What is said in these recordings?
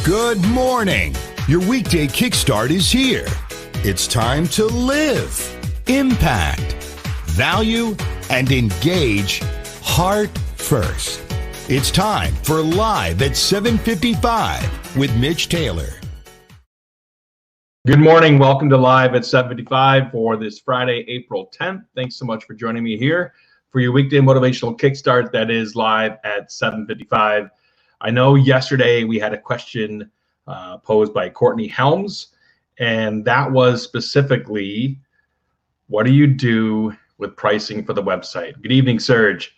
Good morning. Your weekday kickstart is here. It's time to live, impact, value, and engage heart first. It's time for Live at 7:55 with Mitch Taylor. Good morning. Welcome to Live at 7:55 for this Friday, April 10th. Thanks so much for joining me here for your weekday motivational kickstart that is live at 7:55. I know yesterday we had a question posed by Courtney Helms, and that was specifically, what do you do with pricing for the website? Good evening, Serge.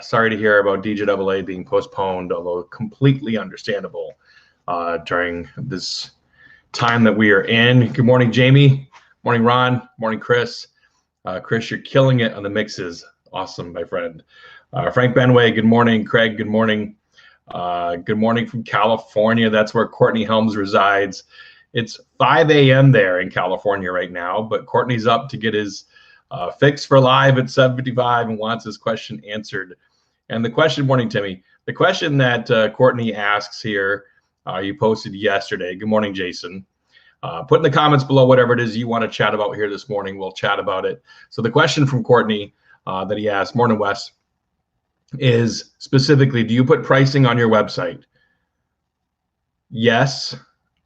Sorry to hear about DJAA being postponed, although completely understandable during this time that we are in. Good morning, Jamie. Morning, Ron. Morning, Chris. Chris, you're killing it on the mixes. Awesome, my friend. Frank Benway, good morning. Craig, good morning. Good morning from California. That's where Courtney Helms resides. It's 5 a.m. there in California right now, but Courtney's up to get his fix for Live at 7:55 and wants his question answered. And the question, morning, Timmy. The question that Courtney asks here, you posted yesterday. Good morning, Jason. Put in the comments below whatever it is you want to chat about here this morning. We'll chat about it. So the question from Courtney that he asked, morning, Wes, is specifically, do you put pricing on your website? Yes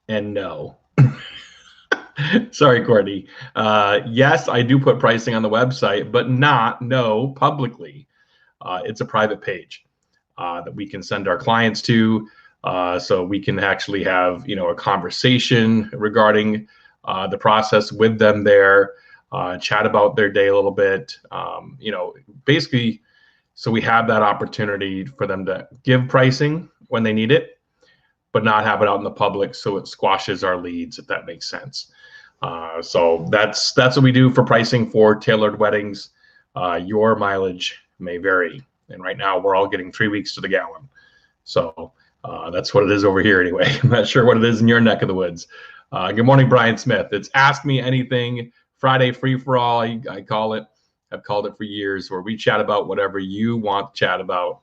and no. Sorry, Courtney. Yes, I do put pricing on the website, but no publicly. It's a private page that we can send our clients to, so we can actually have a conversation regarding the process with them there, chat about their day a little bit, basically. So we have that opportunity for them to give pricing when they need it, but not have it out in the public so it squashes our leads, if that makes sense. So that's what we do for pricing for tailored weddings. Your mileage may vary. And right now we're all getting 3 weeks to the gallon. So that's what it is over here anyway. I'm not sure what it is in your neck of the woods. Good morning, Brian Smith. It's Ask Me Anything Friday free-for-all, I call it. I've called it for years, where we chat about whatever you want to chat about.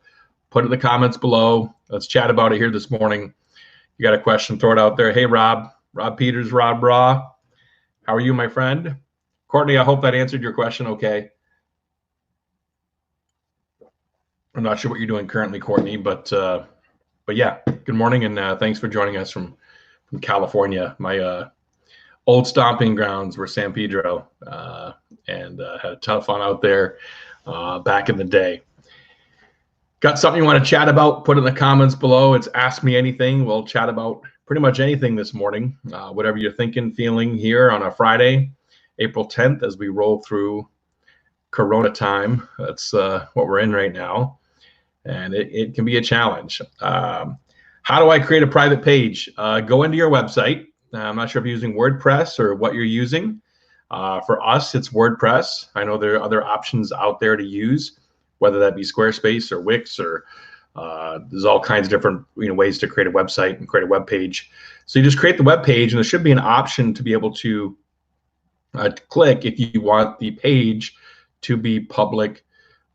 Put it in the comments below. Let's chat about it here this morning. You got a question, throw it out there. Hey, Rob Peters, Rob Raw. How are you, my friend? Courtney, I hope that answered your question okay. I'm not sure what you're doing currently, Courtney, but yeah, good morning, and thanks for joining us from California. My old stomping grounds were San Pedro, and had a ton of fun out there back in the day. Got something you want to chat about? Put it in the comments below. It's Ask Me Anything. We'll chat about pretty much anything this morning, whatever you're thinking, feeling here on a Friday, April 10th, as we roll through Corona time. That's what we're in right now, and it can be a challenge. How do I create a private page? Go into your website. I'm not sure if you're using WordPress or what you're using. For us, it's WordPress. I know there are other options out there to use, whether that be Squarespace or Wix, or there's all kinds of different ways to create a website and create a web page. So you just create the web page, and there should be an option to be able to click if you want the page to be public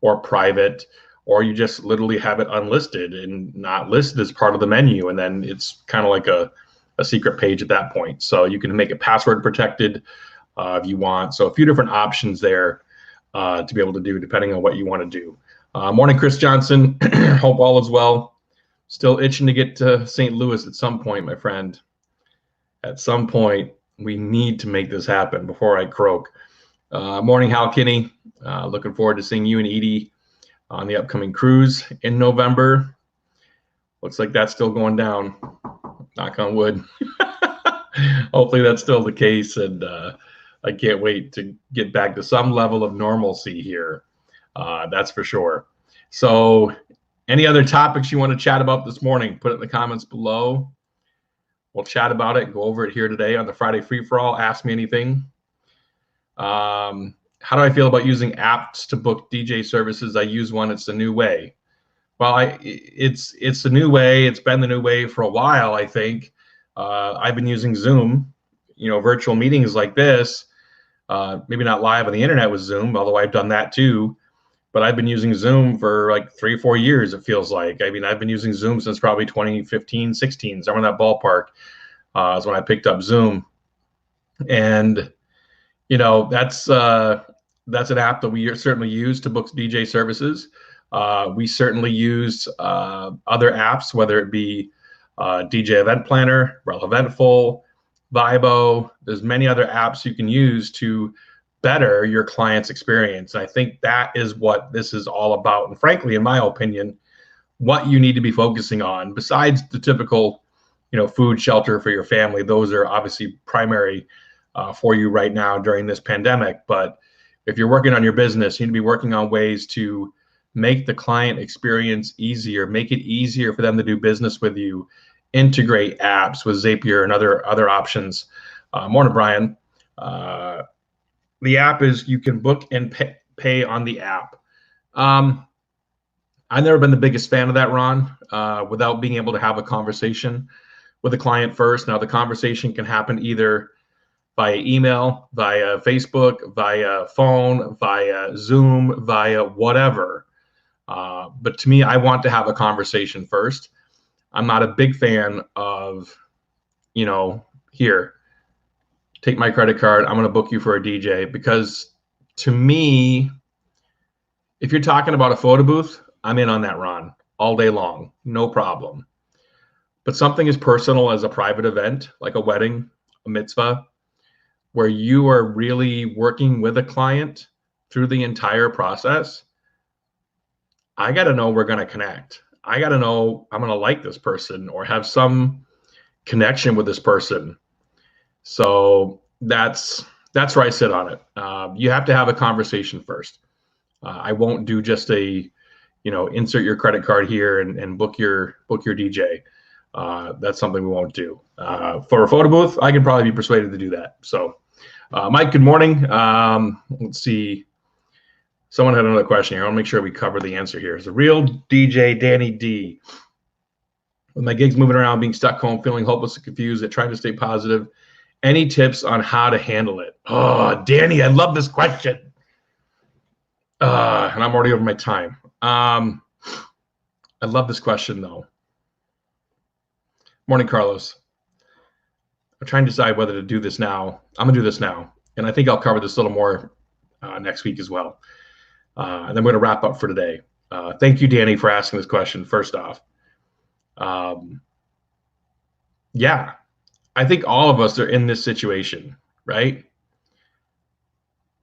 or private, or you just literally have it unlisted and not listed as part of the menu, and then it's kind of like a secret page at that point. So you can make it password protected if you want. So a few different options there to be able to do depending on what you want to do. Morning, Chris Johnson. Hope all is well. Still itching to get to St. Louis at some point, my friend. At some point, we need to make this happen before I croak. Morning, Hal Kinney. Looking forward to seeing you and Edie on the upcoming cruise in November. Looks like that's still going down. Knock on wood. Hopefully that's still the case, and I can't wait to get back to some level of normalcy here. That's for sure. So any other topics you want to chat about this morning, put it in the comments below. We'll chat about it, go over it here today on the Friday Free-for-All. Ask Me Anything. How do I feel about using apps to book DJ services? I use one. It's the new way. Well, it's the new way. It's been the new way for a while, I think. I've been using Zoom, virtual meetings like this, maybe not live on the internet with Zoom, although I've done that too. but I've been using Zoom for like 3 or 4 years, it feels like. I mean, I've been using Zoom since probably 2015, 16, somewhere in that ballpark is when I picked up Zoom. And, that's an app that we certainly use to book DJ services. We certainly use other apps, whether it be DJ Event Planner, Rel Eventful, Vibo. There's many other apps you can use to better your client's experience. And I think that is what this is all about. And frankly, in my opinion, what you need to be focusing on, besides the typical, food, shelter for your family, those are obviously primary for you right now during this pandemic. But if you're working on your business, you need to be working on ways to make the client experience easier, make it easier for them to do business with you, integrate apps with Zapier and other options. Morning, Brian. The app is you can book and pay on the app. I've never been the biggest fan of that, Ron, without being able to have a conversation with the client first. Now, the conversation can happen either via email, via Facebook, via phone, via Zoom, via whatever. But to me, I want to have a conversation first. I'm not a big fan of, here, take my credit card, I'm going to book you for a DJ, because to me, if you're talking about a photo booth, I'm in on that, Ron, all day long, no problem. But something as personal as a private event, like a wedding, a mitzvah, where you are really working with a client through the entire process, I got to know we're going to connect. I got to know I'm going to like this person or have some connection with this person. So that's where I sit on it. You have to have a conversation first. I won't do just a, insert your credit card here and book your DJ. That's something we won't do. For a photo booth, I can probably be persuaded to do that. So, Mike, good morning. Let's see. Someone had another question here. I want to make sure we cover the answer here. It's a real DJ, Danny D. With my gigs moving around, being stuck home, feeling hopeless and confused, and trying to stay positive. Any tips on how to handle it? Oh, Danny, I love this question. And I'm already over my time. I love this question, though. Morning, Carlos. I'm trying to decide whether to do this now. I'm going to do this now. And I think I'll cover this a little more next week as well. And then we're going to wrap up for today. Thank you, Danny, for asking this question, first off. Yeah, I think all of us are in this situation, right?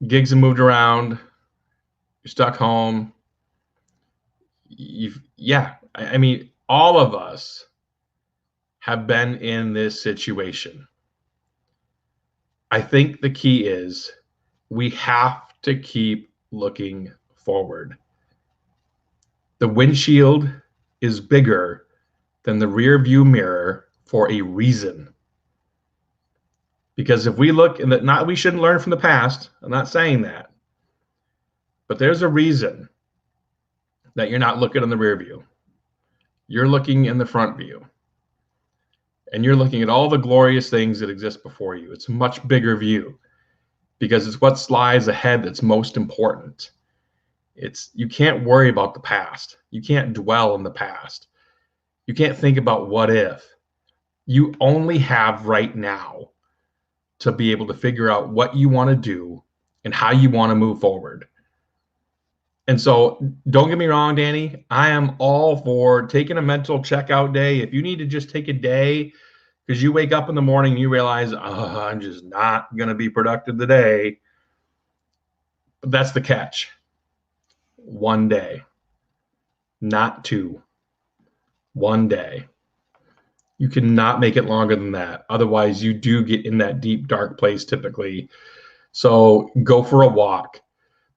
Gigs have moved around. You're stuck home. I mean, all of us have been in this situation. I think the key is we have to keep looking forward. The windshield is bigger than the rear view mirror for a reason. Because if we look in that, we shouldn't learn from the past. I'm not saying that. But there's a reason that you're not looking in the rear view. You're looking in the front view. And you're looking at all the glorious things that exist before you. It's a much bigger view because it's what lies ahead that's most important. You can't worry about the past. You can't dwell in the past. You can't think about what if. You only have right now to be able to figure out what you want to do and how you want to move forward. And so don't get me wrong, Danny, I am all for taking a mental checkout day. If you need to just take a day because you wake up in the morning and you realize, I'm just not going to be productive today. But that's the catch. One day, not two. One day. You cannot make it longer than that. Otherwise, you do get in that deep, dark place typically. So go for a walk.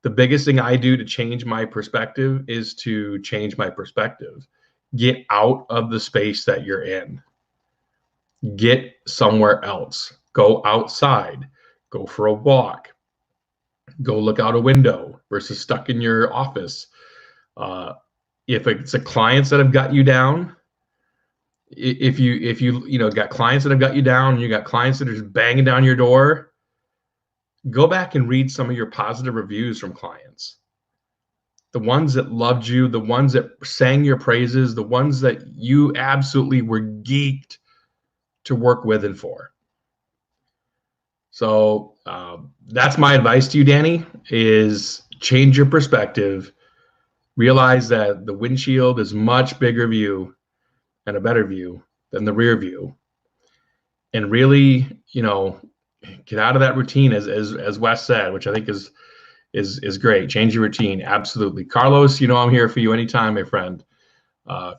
The biggest thing I do to change my perspective is to change my perspective. Get out of the space that you're in. Get somewhere else. Go outside. Go for a walk. Go look out a window versus stuck in your office. If it's a clients that have got you down, if you got clients that have got you down, you got clients that are just banging down your door, go back and read some of your positive reviews from clients. the ones that loved you, the ones that sang your praises, the ones that you absolutely were geeked to work with and for. So that's my advice to you, Danny, is change your perspective. Realize that the windshield is much bigger view and a better view than the rear view. And really, get out of that routine, as Wes said, which I think is great. Change your routine. Absolutely. Carlos, I'm here for you anytime, my friend.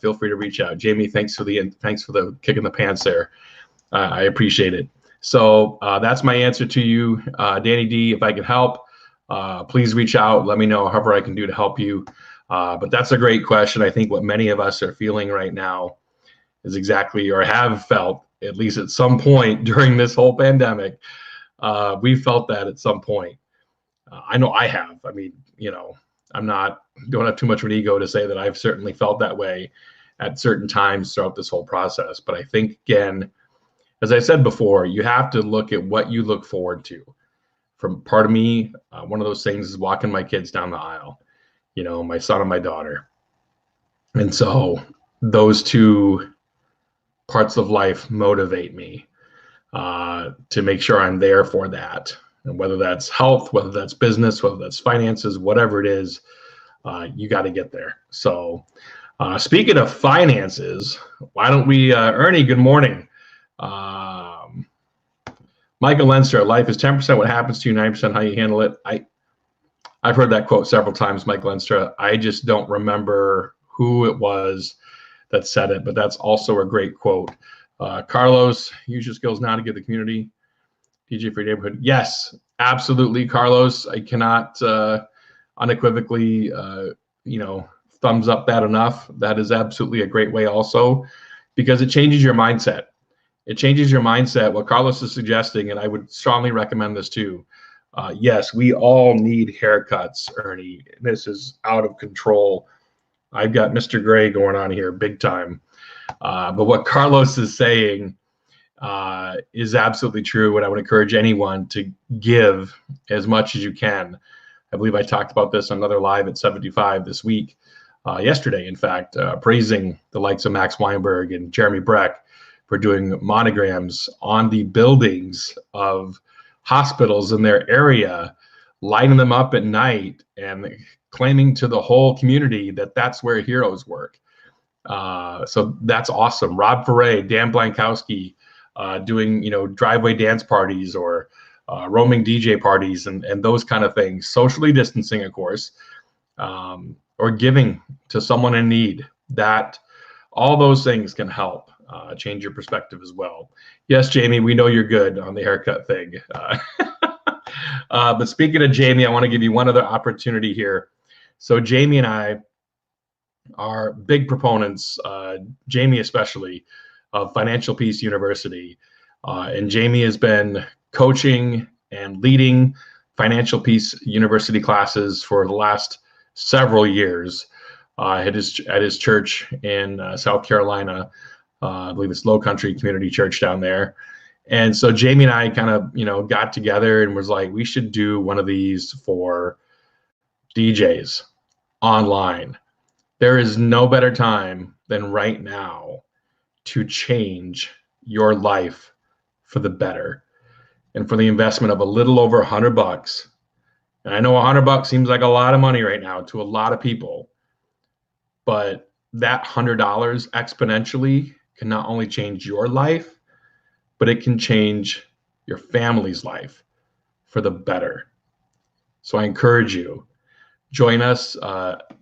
Feel free to reach out. Jamie, thanks for the kick in the pants there. I appreciate it. So that's my answer to you, Danny D. If I can help, please reach out. Let me know however I can do to help you. But that's a great question. I think what many of us are feeling right now is exactly, or have felt, at least at some point during this whole pandemic, we felt that at some point. I know I have. I mean, don't have too much of an ego to say that I've certainly felt that way at certain times throughout this whole process. But I think, again, as I said before, you have to look at what you look forward to. From part of me, one of those things is walking my kids down the aisle, my son and my daughter. And so those two parts of life motivate me to make sure I'm there for that. And whether that's health, whether that's business, whether that's finances, whatever it is, you got to get there. So speaking of finances, why don't we, Ernie, good morning. Michael Lenster, life is 10% what happens to you, 90% how you handle it. I've heard that quote several times, Michael Lenster. I just don't remember who it was that said it, but that's also a great quote. Carlos, use your skills now to give the community DJ for your neighborhood. Yes, absolutely, Carlos. I cannot unequivocally, thumbs up that enough. That is absolutely a great way also, because it changes your mindset. It changes your mindset. What Carlos is suggesting, and I would strongly recommend this too. Yes, we all need haircuts, Ernie. This is out of control. I've got Mr. Gray going on here big time. But what Carlos is saying is absolutely true, and I would encourage anyone to give as much as you can. I believe I talked about this on another live at 75 this week, yesterday, in fact, praising the likes of Max Weinberg and Jeremy Breck for doing monograms on the buildings of hospitals in their area, lighting them up at night and claiming to the whole community that that's where heroes work. So that's awesome. Rob Foray, Dan Blankowski, doing driveway dance parties or roaming DJ parties and those kind of things, socially distancing, of course, or giving to someone in need. That all those things can help change your perspective as well. Yes, Jamie, we know you're good on the haircut thing. But speaking of Jamie, I want to give you one other opportunity here. So Jamie and I are big proponents, Jamie especially, of Financial Peace University. And Jamie has been coaching and leading Financial Peace University classes for the last several years at his church in South Carolina. I believe it's Low Country Community Church down there. And so Jamie and I kind of, got together and was like, we should do one of these for DJs online. There is no better time than right now to change your life for the better. And for the investment of a little over $100. And I know $100 seems like a lot of money right now to a lot of people, but that $100 exponentially can not only change your life, but it can change your family's life for the better. So I encourage you, join us.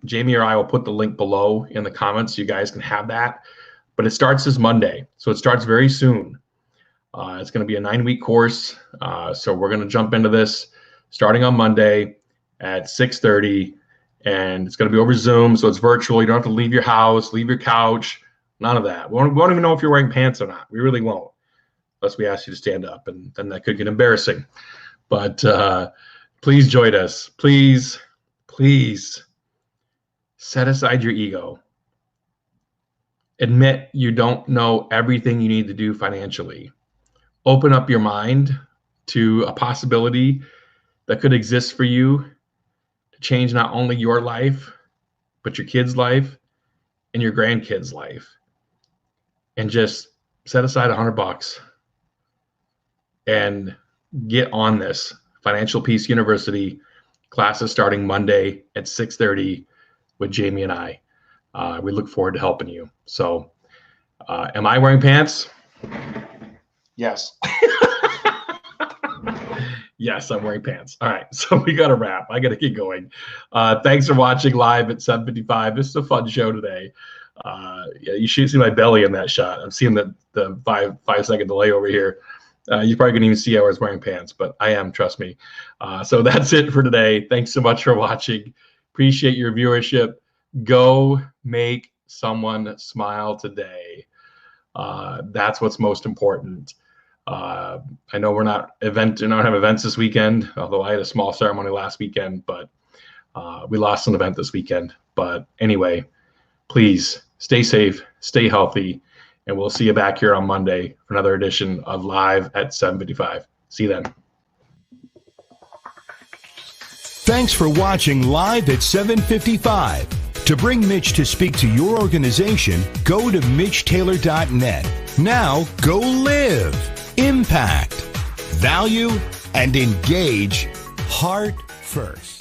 Jamie or I will put the link below in the comments so you guys can have that. But it starts this Monday, so it starts very soon. It's going to be a 9-week course, so we're going to jump into this starting on Monday at 6:30, and it's going to be over Zoom, so it's virtual. You don't have to leave your house, leave your couch, none of that. We won't even know if you're wearing pants or not. We really won't, unless we ask you to stand up, and then that could get embarrassing. But please join us. Please set aside your ego. Admit you don't know everything you need to do financially. Open up your mind to a possibility that could exist for you to change not only your life, but your kid's life and your grandkids' life. And just set aside $100 and get on this. Financial Peace University classes starting Monday at 6:30 with Jamie and I. We look forward to helping you. So, am I wearing pants? Yes. Yes, I'm wearing pants. All right, so we got to wrap. I got to keep going. Thanks for watching live at 7:55. This is a fun show today. Yeah, you should see my belly in that shot. I'm seeing the 5-second delay over here. You probably couldn't even see I was wearing pants, but I am, trust me. So that's it for today. Thanks so much for watching. Appreciate your viewership. Go make someone smile today. That's what's most important. I know we don't have events this weekend, although I had a small ceremony last weekend, but we lost an event this weekend. But anyway, please stay safe, stay healthy, and we'll see you back here on Monday for another edition of Live at 7:55. See you then. Thanks for watching Live at 7:55. To bring Mitch to speak to your organization, go to MitchTaylor.net. Now go live, impact, value, and engage heart first.